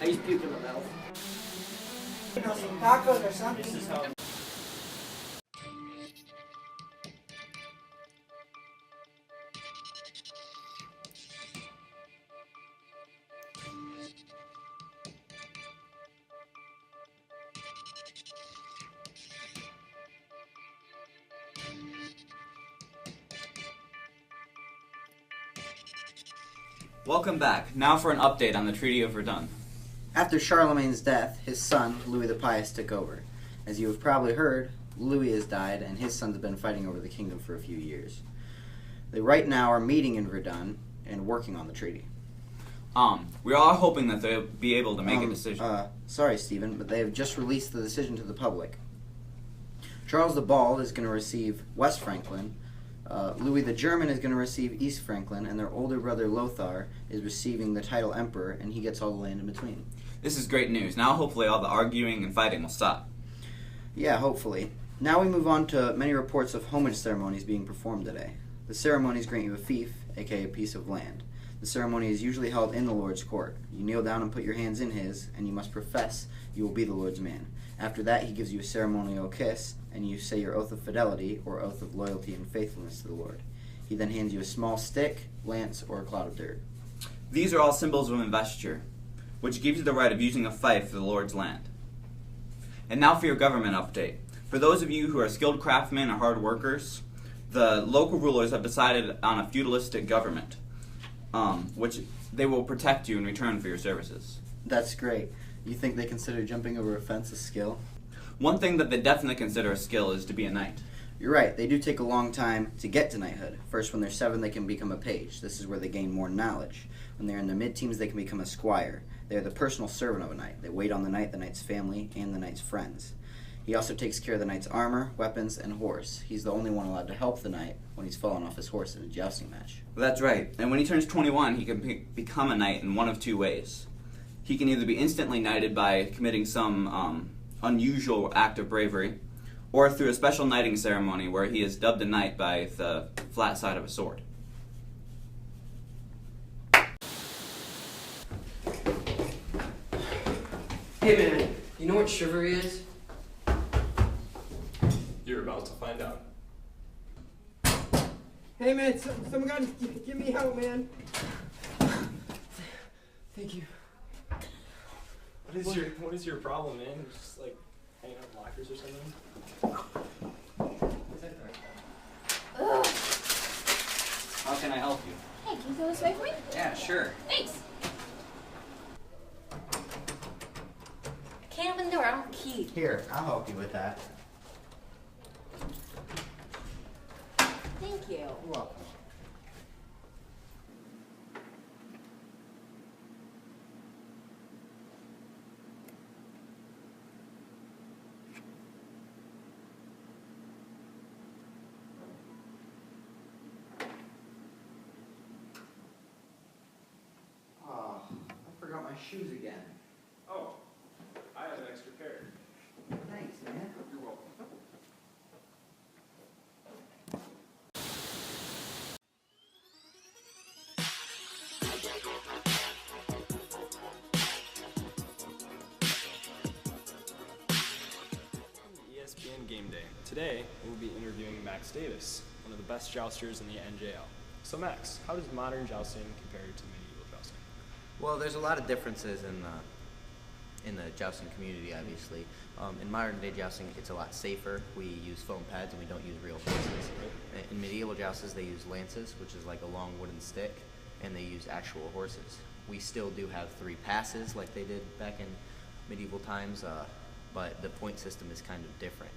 I just puked in my mouth. Some tacos or something. Welcome back. Now for an update on the Treaty of Verdun. After Charlemagne's death, his son, Louis the Pious, took over. As you have probably heard, Louis has died, and his sons have been fighting over the kingdom for a few years. They right now are meeting in Verdun and working on the treaty. We are hoping that they'll be able to make a decision. Sorry, Stephen, but they have just released the decision to the public. Charles the Bald is going to receive West Franklin. Louis the German is going to receive East Franklin, and their older brother Lothar is receiving the title Emperor, and he gets all the land in between. This is great news. Now hopefully all the arguing and fighting will stop. Yeah, hopefully. Now we move on to many reports of homage ceremonies being performed today. The ceremonies grant you a fief, aka a piece of land. The ceremony is usually held in the Lord's court. You kneel down and put your hands in his, and you must profess you will be the Lord's man. After that, he gives you a ceremonial kiss, and you say your oath of fidelity, or oath of loyalty and faithfulness to the Lord. He then hands you a small stick, lance, or a cloud of dirt. These are all symbols of investiture, which gives you the right of using a fief for the Lord's land. And now for your government update. For those of you who are skilled craftsmen or hard workers, the local rulers have decided on a feudalistic government, which they will protect you in return for your services. That's great. You think they consider jumping over a fence a skill? One thing that they definitely consider a skill is to be a knight. You're right. They do take a long time to get to knighthood. First, when they're 7, they can become a page. This is where they gain more knowledge. When they're in their mid-teens, they can become a squire. They are the personal servant of a knight. They wait on the knight, the knight's family, and the knight's friends. He also takes care of the knight's armor, weapons, and horse. He's the only one allowed to help the knight when he's fallen off his horse in a jousting match. Well, that's right. And when he turns 21, he can become a knight in one of two ways. He can either be instantly knighted by committing some unusual act of bravery, or through a special knighting ceremony where he is dubbed a knight by the flat side of a sword. Hey man, you know what chivalry is? You're about to find out. Hey man, someone got to give me help, man. Thank you. What is your problem, man? You're just like hanging out in lockers or something? Ugh. How can I help you? Hey, can you throw this away for me? Yeah, sure. Thanks. I can't open the door. I don't have a key. Here, I'll help you with that. Thank you. You're welcome. Oh, I forgot my shoes again. Oh, I have an extra pair. Thanks, man. You're welcome. ESPN Game Day. Today, we'll be interviewing Max Davis, one of the best jousters in the NJL. So Max, how does modern jousting compare to medieval jousting? Well, there's a lot of differences in the jousting community, obviously. In modern day jousting, it's a lot safer. We use foam pads and we don't use real horses. In medieval jousts, they use lances, which is like a long wooden stick, and they use actual horses. We still do have 3 passes like they did back in medieval times, but the point system is kind of different.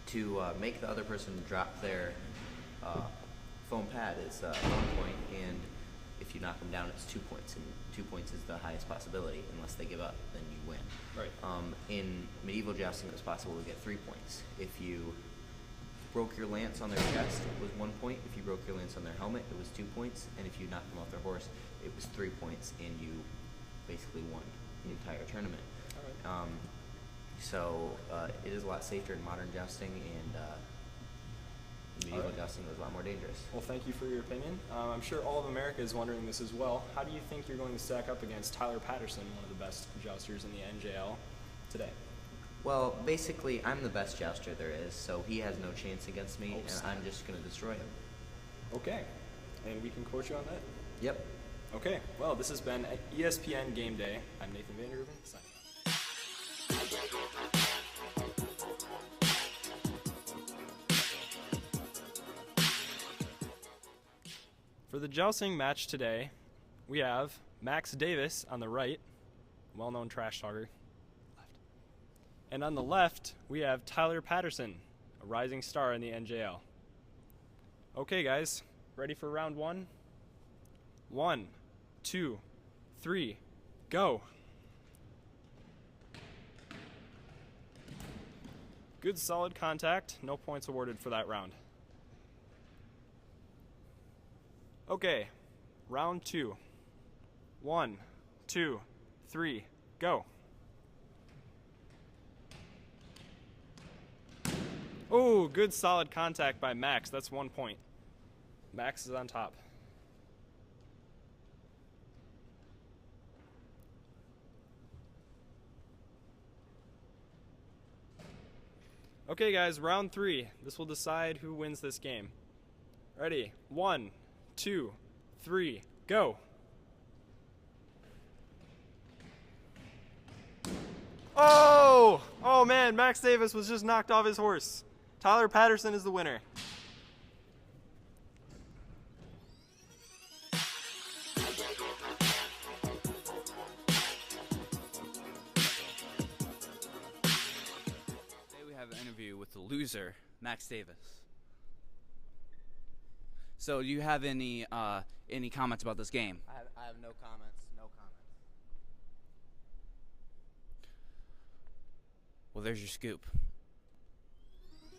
To make the other person drop their foam pad is 1 point, and if you knock them down, it's 2 points, and 2 points is the highest possibility. Unless they give up, then you win. Right. In medieval jousting, it was possible to get 3 points. If you broke your lance on their chest, it was 1 point. If you broke your lance on their helmet, it was 2 points. And if you knocked them off their horse, it was 3 points, and you basically won the entire tournament. All right. So it is a lot safer in modern jousting, and medieval jousting was a lot more dangerous. Well, thank you for your opinion. I'm sure all of America is wondering this as well. How do you think you're going to stack up against Tyler Patterson, one of the best jousters in the NJL today? Well, basically, I'm the best jouster there is, so he has no chance against me, and snap. I'm just going to destroy him. Okay. And we can quote you on that? Yep. Okay. Well, this has been ESPN Game Day. I'm Nathan Vanderhooven, signing off. For the jousting match today, we have Max Davis on the right, well-known trash talker, left. And on the left, we have Tyler Patterson, a rising star in the NJL. Okay, guys, ready for round one? 1, 2, 3, go. Good solid contact, no points awarded for that round. Okay, round 2. 1, 2, 3, go. Oh, good solid contact by Max. That's 1 point. Max is on top. Okay, guys, round 3. This will decide who wins this game. Ready? 1, 2, 3, go. Oh! Oh man, Max Davis was just knocked off his horse. Tyler Patterson is the winner. Today we have an interview with the loser, Max Davis. So, do you have any comments about this game? I have no comments. No comments. Well, there's your scoop.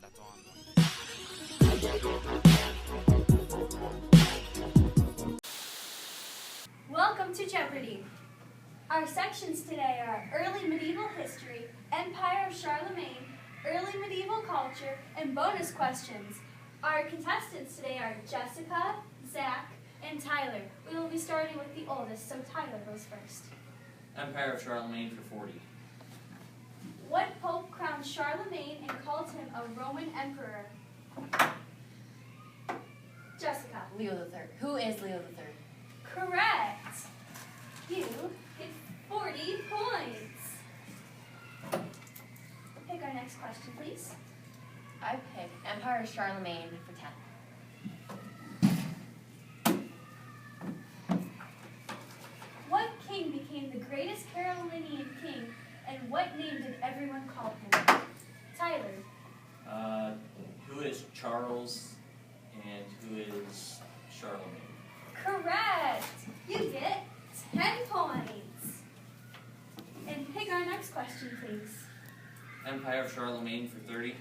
That's all I'm going. Welcome to Jeopardy! Our sections today are Early Medieval History, Empire of Charlemagne, Early Medieval Culture, and bonus questions. Our contestants today are Jessica, Zach, and Tyler. We will be starting with the oldest, so Tyler goes first. Empire of Charlemagne for 40. What pope crowned Charlemagne and called him a Roman emperor? Jessica. Leo III. Who is Leo III? Correct. You get 40 points. Pick our next question, please. I pick Empire of Charlemagne for 10. What king became the greatest Carolingian king, and what name did everyone call him? Tyler. Who is Charles and who is Charlemagne? Correct. You get 10 points. And pick our next question, please. Empire of Charlemagne for 30.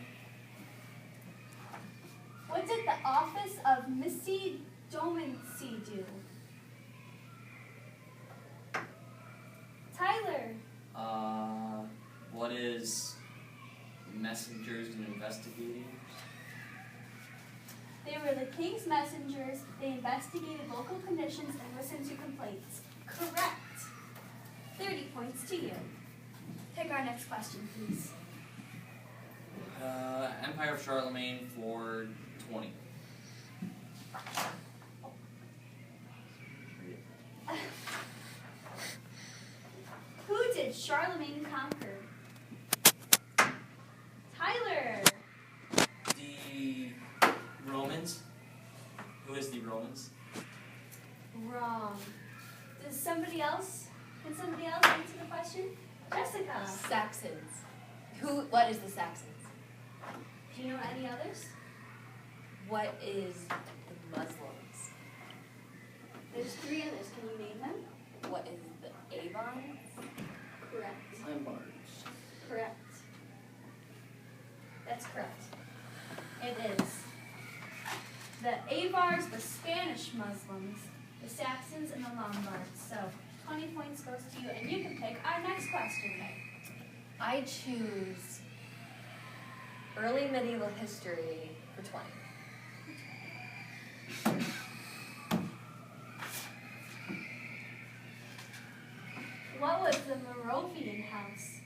What did the office of Missi Dominci do? Tyler. What is messengers and investigators? They were the king's messengers. They investigated local conditions and listened to complaints. Correct. 30 points to you. Pick our next question, please. Empire of Charlemagne for 20. Who did Charlemagne conquer? Tyler. The Romans. Who is the Romans? Wrong. Does somebody else? Can somebody else answer the question? Jessica. Saxons. What is the Saxons? Do you know any others? What is the Muslims? There's 3 others. Can you name them? What is the Avons? Correct. Lombards. Correct. That's correct. It is. The Avars, the Spanish Muslims, the Saxons, and the Lombards. So 20 points goes to you, and you can pick our next question. I choose Early Medieval History for 20. What was the Moravian house?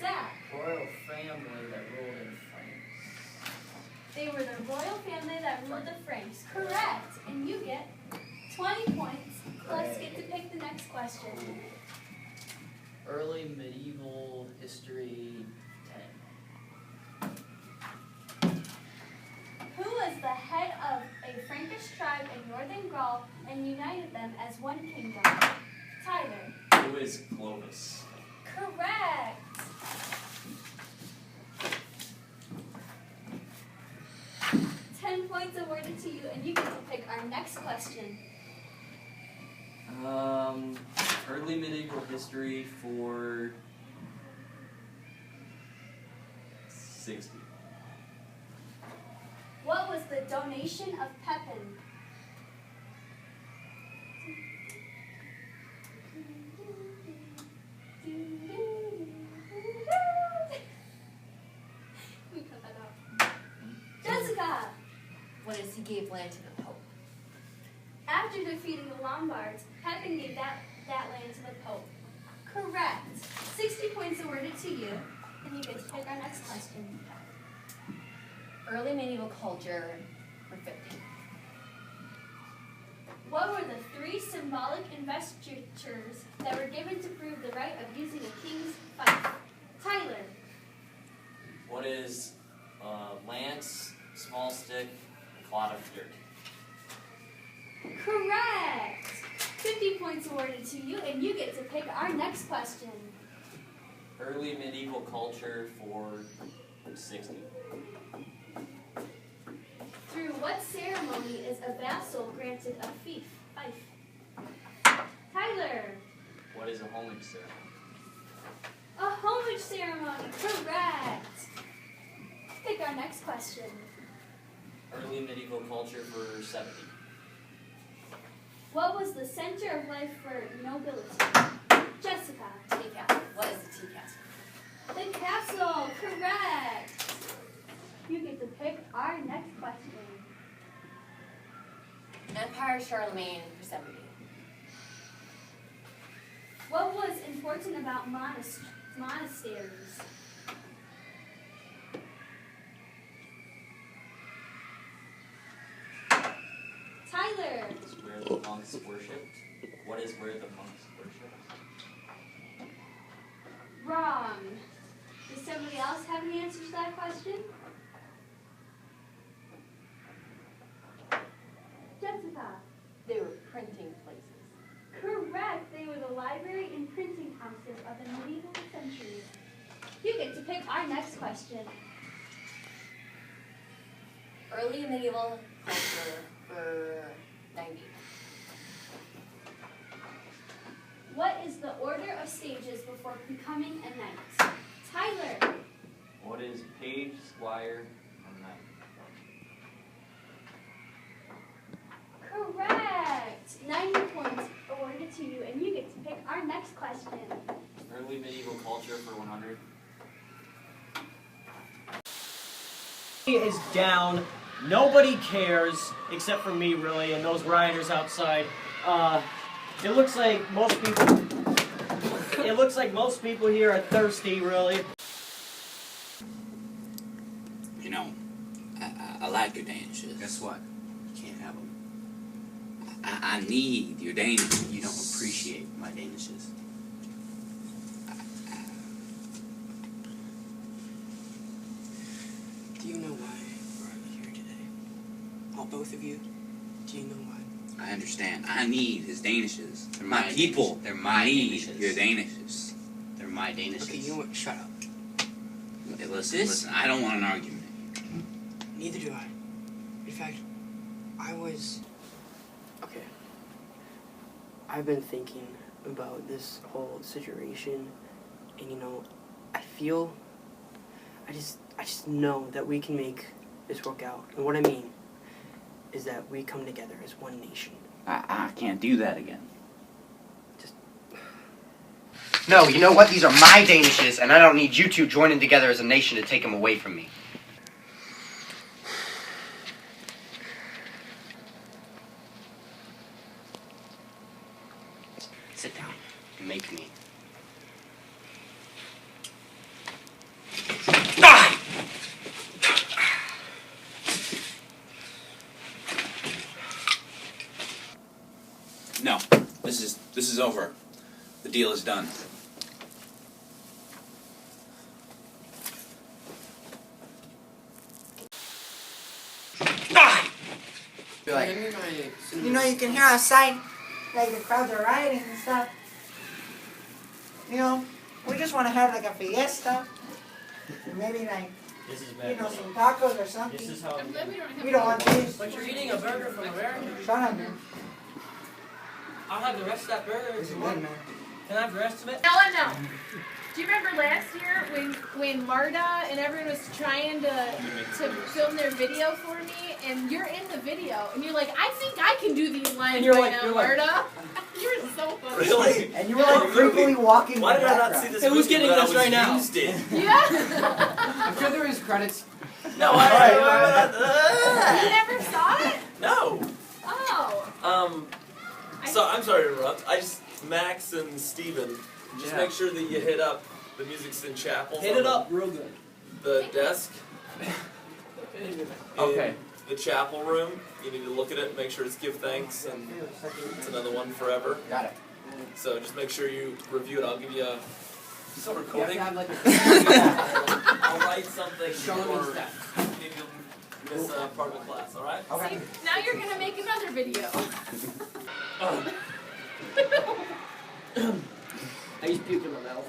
Zach. Royal family that ruled in France. They were the royal family that ruled the Franks. Correct. And you get 20 points. Let's get to pick the next question. Early medieval history 10. Who was the head of a Frankish tribe in northern Gaul and united them as one kingdom? Tyler. Who is Clovis? Correct. Points awarded to you, and you get to pick our next question. Early medieval history for 60. What was the donation of Pepin? We cut that out. Jessica! What is he gave land to the Pope? After defeating the Lombards, Pepin gave that land to the Pope. Correct. 60 points awarded to you, and you get to pick our next question. Early medieval culture for 50. What were the 3 symbolic investitures that were given to prove the right of using a king's fife? Tyler. What is lance, small stick, clod of dirt? Correct. 50 points awarded to you, and you get to pick our next question. Early medieval culture for 60. Through what ceremony is a vassal granted a fief? Tyler. What is a homage ceremony? A homage ceremony. Correct. Pick our next question. Early medieval culture for 70. What was the center of life for nobility? Jessica. Tea castle. What is the tea castle? The castle. Correct. You get to pick our next question. Empire of Charlemagne for 70. What was important about monasteries? Tyler. Is where the monks worshipped. What is where the monks worshipped? Wrong. Does somebody else have an answer to that question? Jessica. They were printing places. Correct. They were the library and printing houses of the medieval centuries. You get to pick our next question. Early medieval culture for 90. What is the order of stages before becoming a knight? Tyler. What is page, squire, and knight? Correct. 90 points awarded to you, and you get to pick our next question. Early medieval culture for 100. Is down. Nobody cares except for me, really, and those rioters outside. It looks like most people. It looks like most people here are thirsty, really. You know, I like your Danishes. Guess what? You can't have them. I need your Danishes. You don't appreciate my Danishes. Do you know why we're here today? All both of you? Do you know why? I understand. I need his Danishes. They're my people. Danishes. They're my need Danishes. your Danishes. They're my Danishes. Okay, you know what? Shut up. Hey, listen, I don't want an argument. Neither do I. In fact, Okay. I've been thinking about this whole situation, and you know, I just know that we can make this work out. And what I mean is that we come together as one nation. I can't do that again. No, you know what? These are my Danishes, and I don't need you two joining together as a nation to take them away from me. Sit down. Make me. Ah! No, this is over. The deal is done. Like, you know, you can hear outside, like the crowds are rioting and stuff. You know, we just want to have like a fiesta. Maybe like, This is you know, bad. some tacos or something. This is how. We don't want these. But you're eating a burger from America. Shut up, man. I'll have the rest of that burger if you want. man. Can I have the rest of it? Now I know. Do you remember last year when Marta and everyone was trying to film their video for me, and you're in the video, and you're like, I think I can do these lines you're right like- now, you're like- Marta. You're so funny. Really? And you were like creepily walking. Why in did the I not background. see this? Hey, who's movie getting when I this was right now? used in? Yeah. I'm sure there is credits. No, You never saw it? No. Oh. So I'm sorry to interrupt. Max and Steven, just make sure that you hit up the Music's in Chapel. Hit it up real good. The desk. Okay. In the chapel room. You need to look at it, make sure it's give thanks, and it's another one forever. Got it. So just make sure you review it. I'll give you a. Still recording? Have like I'll write something Show me for stuff. maybe you'll miss part of the class, alright? Okay. See, now you're gonna make another video. I just puked in my mouth.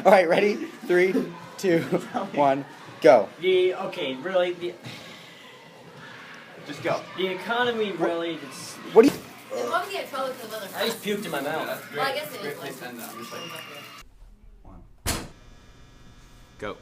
All right, ready? 3, 2, 1, go. Okay, really, Just go. the economy really just. What do you? As long as you get color to the other I just puked in my mouth. Well, I guess it is. Great place to end that. Go.